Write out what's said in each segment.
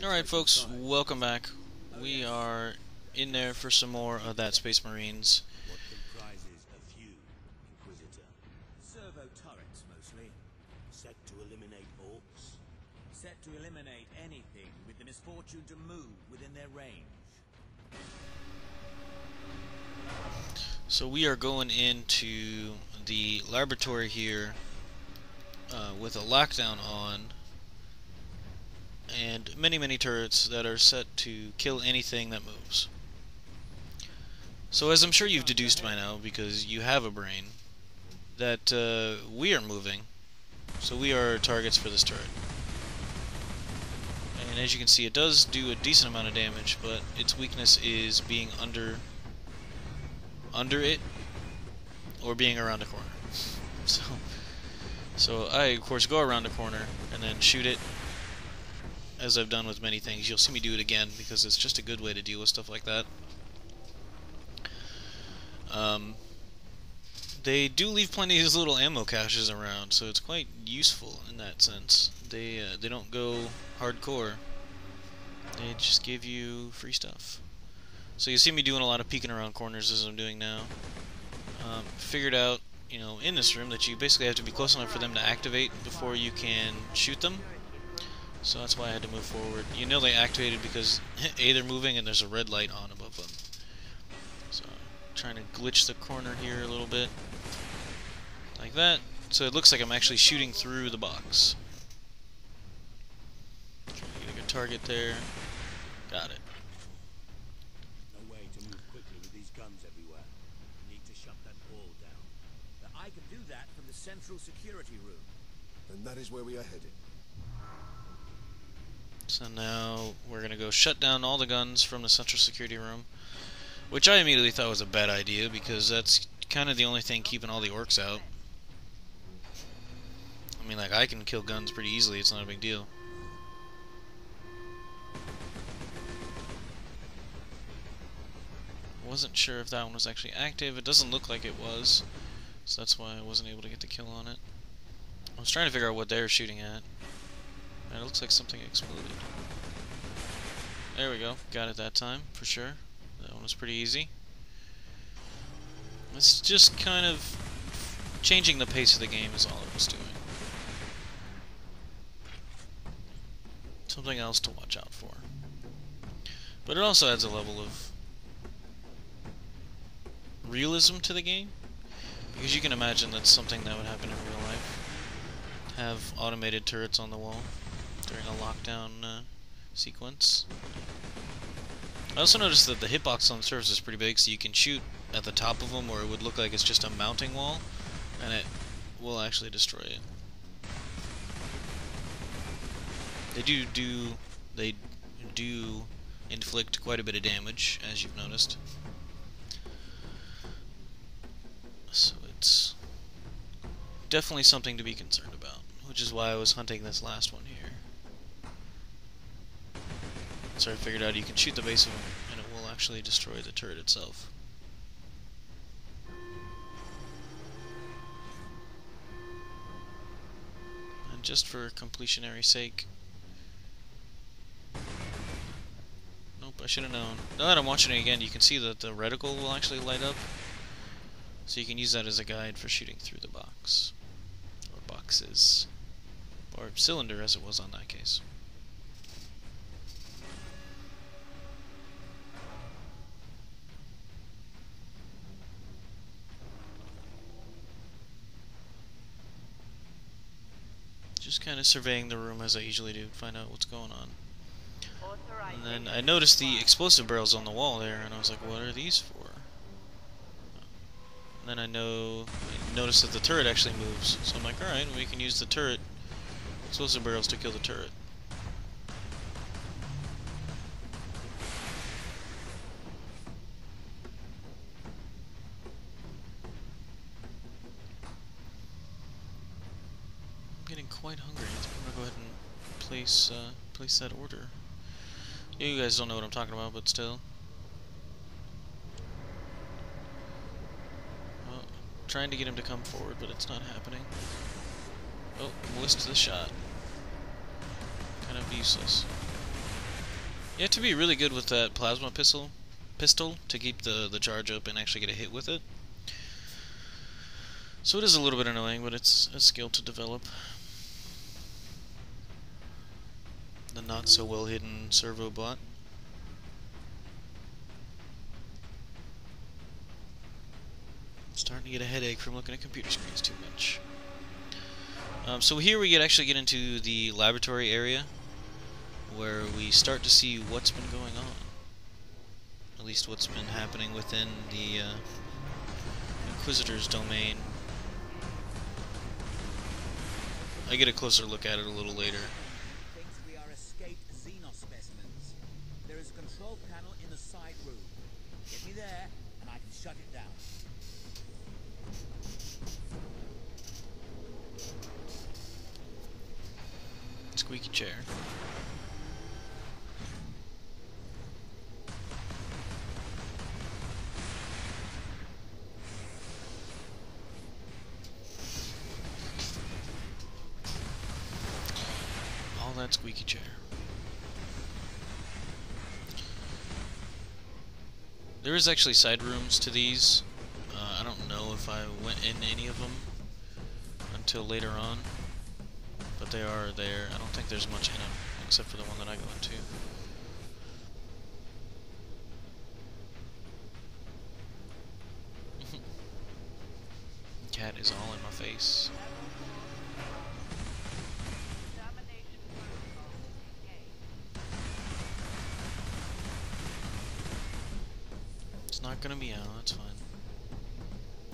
Alright folks, welcome back. We are in there for some more of that Space Marines. What comprises a few, Inquisitor? Servo turrets, mostly. Set to eliminate orcs? Set to eliminate anything with the misfortune to move within their range. So we are going into the laboratory here with a lockdown on, and many turrets that are set to kill anything that moves. So as I'm sure you've deduced by now, because you have a brain, that we are moving, so we are targets for this turret. And as you can see, it does do a decent amount of damage, but its weakness is being under it or being around a corner. So I of course go around a corner and then shoot it, as I've done with many things. You'll see me do it again because it's just a good way to deal with stuff like that. They do leave plenty of these little ammo caches around, so it's quite useful in that sense. They don't go hardcore. They just give you free stuff. So you see me doing a lot of peeking around corners as I'm doing now. Figured out, you know, in this room that you basically have to be close enough for them to activate before you can shoot them. So that's why I had to move forward. You know they activated because A, they're moving and there's a red light on above them. So trying to glitch the corner here a little bit. Like that. So it looks like I'm actually shooting through the box. Trying to get a good target there. Got it. No way to move quickly with these guns everywhere. Need to shut them all down. But I can do that from the central security room. And that is where we are headed. So now we're going to go shut down all the guns from the central security room, which I immediately thought was a bad idea because that's kind of the only thing keeping all the orcs out. I mean, like, I can kill guns pretty easily, it's not a big deal. Wasn't sure if that one was actually active. It doesn't look like it was, so that's why I wasn't able to get the kill on it. I was trying to figure out what they were shooting at. And it looks like something exploded. There we go. Got it that time, for sure. That one was pretty easy. It's just kind of changing the pace of the game is all it was doing. Something else to watch out for. But it also adds a level of realism to the game, because you can imagine that's something that would happen in real life. Have automated turrets on the wall during a lockdown sequence. I also noticed that the hitbox on the surface is pretty big, so you can shoot at the top of them where it would look like it's just a mounting wall, and it will actually destroy it. They do inflict quite a bit of damage, as you've noticed. So it's definitely something to be concerned about, which is why I was hunting this last one here. So I figured out you can shoot the base of them, and it will actually destroy the turret itself. And just for completionary sake... Nope, I should have known. Now that I'm watching it again, you can see that the reticle will actually light up. So you can use that as a guide for shooting through the box. Or boxes. Or cylinder, as it was on that case. Just kind of surveying the room as I usually do, find out what's going on. And then I noticed the explosive barrels on the wall there, and I was like, what are these for? And then I noticed that the turret actually moves, so I'm like, alright, we can use the turret explosive barrels to kill the turret. I'm getting quite hungry. I think I'm gonna go ahead and place that order. You guys don't know what I'm talking about, but still. Well, trying to get him to come forward, but it's not happening. Oh, missed the shot. Kind of useless. You have to be really good with that plasma pistol to keep the charge up and actually get a hit with it. So it is a little bit annoying, but it's a skill to develop. The not so well hidden servo bot. Starting to get a headache from looking at computer screens too much. So here we actually get into the laboratory area, where we start to see what's been going on. At least what's been happening within the Inquisitor's domain. I get a closer look at it a little later. Thinks we are escaped Xenos specimens. There is a control panel in the side room. Get me there, and I can shut it down. Squeaky chair. All that squeaky chair. There is actually side rooms to these. I don't know if I went in any of them until later on. But they are there. I don't think there's much in them, except for the one that I go into. Cat is all in my face. It's not gonna be out, that's fine.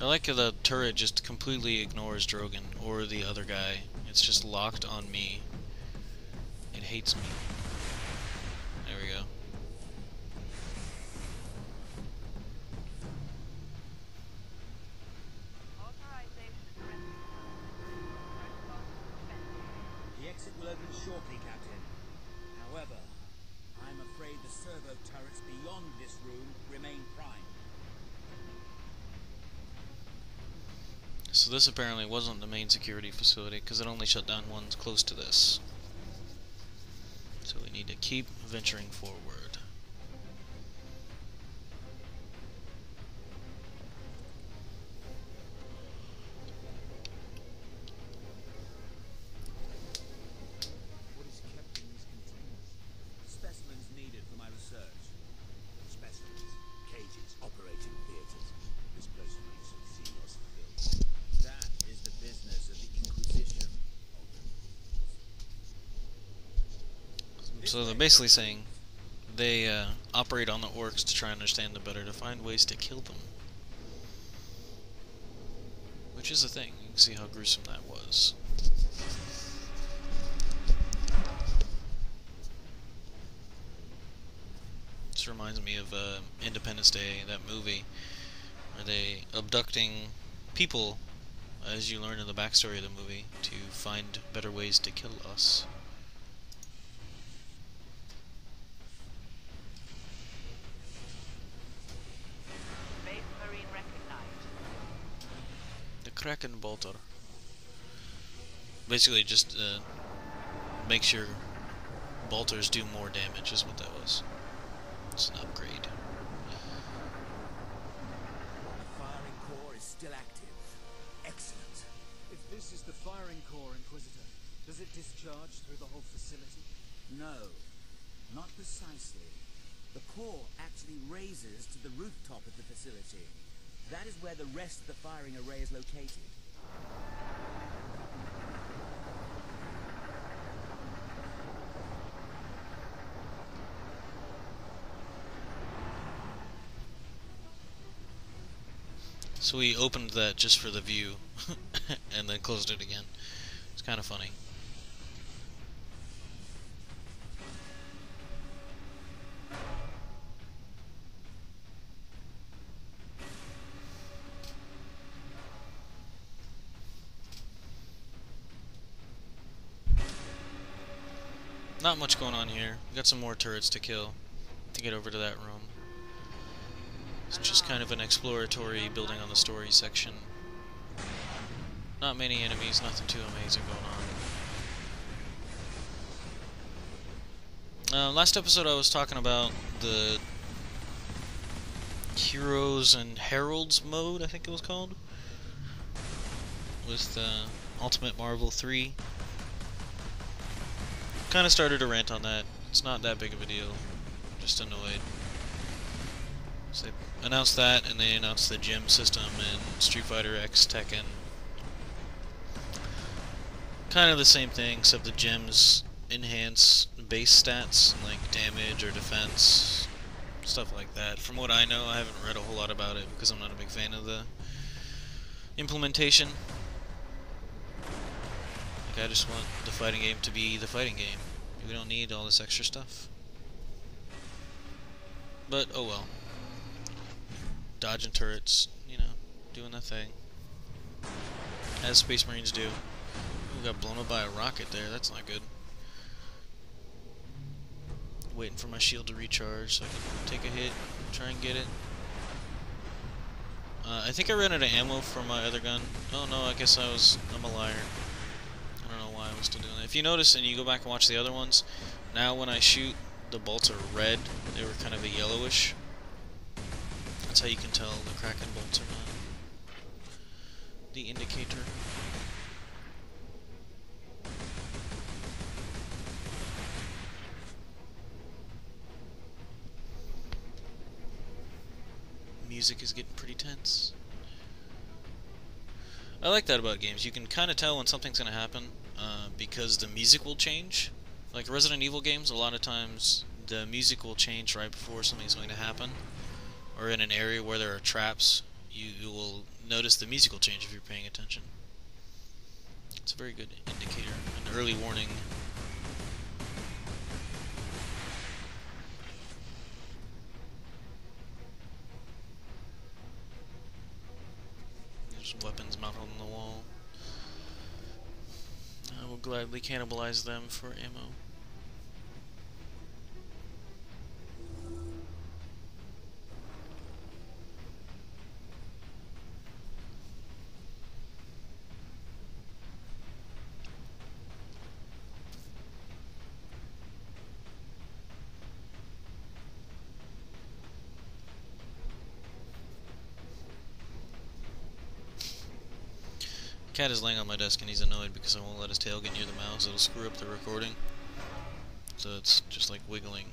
I like how the turret just completely ignores Drogon, or the other guy. It's just locked on me. It hates me. There we go. The exit will open shortly, Captain. However, I'm afraid the servo turrets beyond this room remain primed. So this apparently wasn't the main security facility, because it only shut down ones close to this. So we need to keep venturing forward. What is kept in these containers? Specimens needed for my research. Specimens, cages, operating theaters. This place reeks of Xenos filth. That is the business of the Inquisition. So they're basically saying they operate on the orcs to try and understand them better, to find ways to kill them. Which is a thing. You can see how gruesome that was. This reminds me of Independence Day, that movie, where they abducting people, as you learn in the backstory of the movie, to find better ways to kill us. Space Marine recognized. The Kraken Bolter. Basically just makes your bolters do more damage, is what that was. It's an upgrade. The firing core is still active. Excellent. If this is the firing core, Inquisitor, does it discharge through the whole facility? No, not precisely. The core actually raises to the rooftop of the facility. That is where the rest of the firing array is located. So we opened that just for the view, and then closed it again. It's kind of funny. Not much going on here. We got some more turrets to kill to get over to that room. It's just kind of an exploratory building on the story section. Not many enemies, nothing too amazing going Last episode I was talking about the Heroes and Heralds mode, I think it was called, with Ultimate Marvel 3. Kind of started a rant on that. It's not that big of a deal. Just annoyed. So they announced that, and they announced the gem system in Street Fighter X Tekken. Kind of the same thing, except the gems enhance base stats, like damage or defense, stuff like that. From what I know, I haven't read a whole lot about it because I'm not a big fan of the implementation. Like, I just want the fighting game to be the fighting game. We don't need all this extra stuff. But, oh well. Dodging turrets, you know, doing that thing. As Space Marines do. We got blown up by a rocket there, that's not good. Waiting for my shield to recharge so I can take a hit, try and get it. I think I ran out of ammo for my other gun. Oh no, I guess I'm a liar. I don't know why I was still doing that. If you notice and you go back and watch the other ones, now when I shoot, the bolts are red. They were kind of a yellowish. That's how you can tell the Kraken bolts are not. The indicator. Music is getting pretty tense. I like that about games. You can kind of tell when something's going to happen because the music will change. Like Resident Evil games, a lot of times the music will change right before something's going to happen. Or in an area where there are traps, you will notice the music will change if you're paying attention. It's a very good indicator, an early warning. There's weapons mounted on the wall. I will gladly cannibalize them for ammo. Cat is laying on my desk and he's annoyed because I won't let his tail get near the mouse. It'll screw up the recording. So it's just like wiggling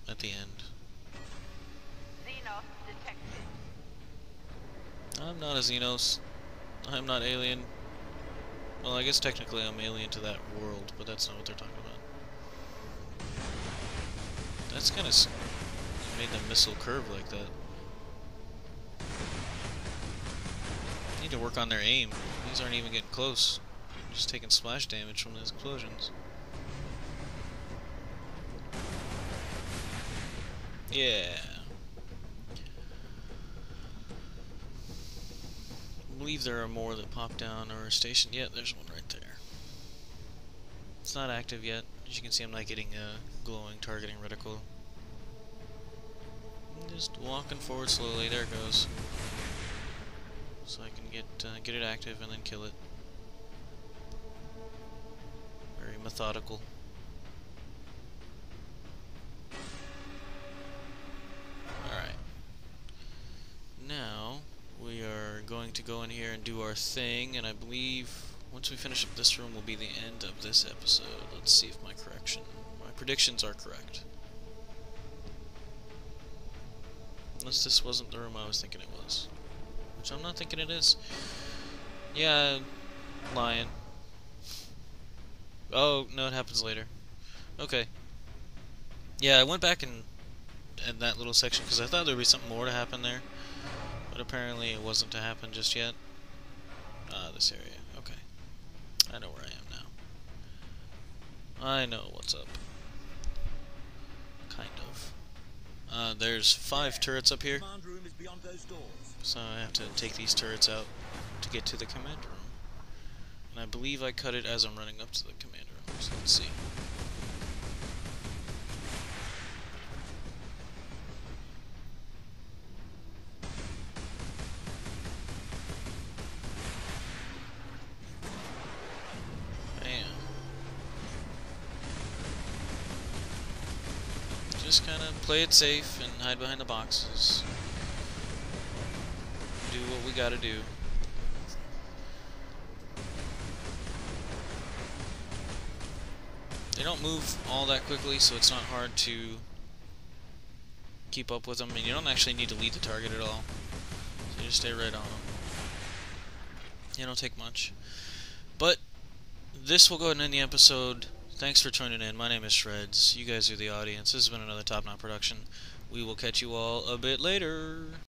at the end. Xenos detected. I'm not a Xenos. I'm not alien. Well, I guess technically I'm alien to that world, but that's not what they're talking about. That's kind of made the missile curve like that. Need to work on their aim. These aren't even getting close. Just taking splash damage from those explosions. Yeah. I believe there are more that pop down or are stationed. Yeah, there's one right there. It's not active yet. As you can see, I'm not getting a glowing targeting reticle. I'm just walking forward slowly. There it goes. So I can get it active and then kill it. Very methodical. Alright. Now we are going to go in here and do our thing, and I believe once we finish up this room will be the end of this episode. Let's see if my predictions are correct. Unless this wasn't the room I was thinking it was. Which I'm not thinking it is. Yeah, lying. Oh, no, it happens later. Okay. Yeah, I went back and that little section because I thought there would be something more to happen there. But apparently it wasn't to happen just yet. This area. Okay. I know where I am now. I know what's up. Kind of. There's 5 turrets up here. Command room is beyond those doors. So I have to take these turrets out to get to the command room. And I believe I cut it as I'm running up to the command room. So let's see. Bam. just kind of play it safe and hide behind the boxes. Do what we gotta do. They don't move all that quickly, so it's not hard to keep up with them, and you don't actually need to lead the target at all. So you just stay right on them. It don't take much. But this will go ahead and end the episode. Thanks for tuning in. My name is Shreds. You guys are the audience. This has been another Top Knot production. We will catch you all a bit later.